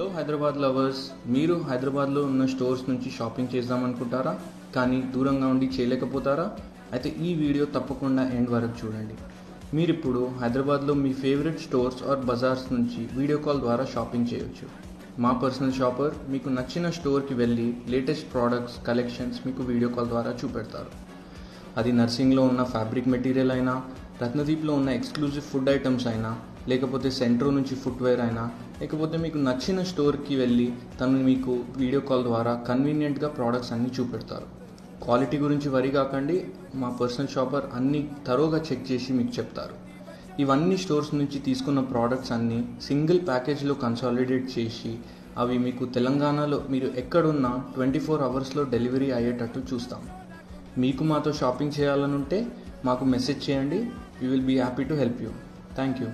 Hello Hyderabad lovers, మీరు హైదరాబాద్లో ఉన్న స్టోర్స్ నుంచి షాపింగ్ చేద్దామనుకుంటారా? కానీ దూరంగా ఉండి చేయలేకపోతారా? అయితే ఈ వీడియో తప్పకుండా ఎండ్ వరకు చూడండి. మీరు ఇప్పుడు హైదరాబాద్లో మీ ఫేవరెట్ స్టోర్స్ ఆర్ బజార్స్ నుంచి వీడియో కాల్ ద్వారా షాపింగ్ చేయొచ్చు. మా పర్సనల్ షాపర్ మీకు నచ్చిన స్టోర్కి వెళ్ళి లేటెస్ట్ ప్రోడక్ట్స్ కలెక్షన్స్ మీకు వీడియో కాల్ ద్వారా చూపెడతారు. అది నర్సింగ్లో ఉన్న ఫ్యాబ్రిక్ మెటీరియల్ అయినా, రత్నదీప్లో ఉన్న ఎక్స్క్లూజివ్ ఫుడ్ ఐటమ్స్ అయినా, లేకపోతే సెంట్రో నుంచి ఫుట్వేర్ అయినా, లేకపోతే మీకు నచ్చిన స్టోర్కి వెళ్ళి తను మీకు వీడియో కాల్ ద్వారా కన్వీనియంట్గా ప్రోడక్ట్స్ అన్నీ చూపెడతారు. క్వాలిటీ గురించి వరి కాకండి, మా పర్సనల్ షాపర్ అన్నీ తరోగా చెక్ చేసి మీకు చెప్తారు. ఇవన్నీ స్టోర్స్ నుంచి తీసుకున్న ప్రోడక్ట్స్ అన్నీ సింగిల్ ప్యాకేజ్లో కన్సాలిడేట్ చేసి అవి మీకు తెలంగాణలో మీరు ఎక్కడున్నా 24 అవర్స్లో డెలివరీ అయ్యేటట్టు చూస్తాం. మీకు మాతో షాపింగ్ చేయాలనుంటే మాకు మెసేజ్ చేయండి. We will be happy to help you. Thank you.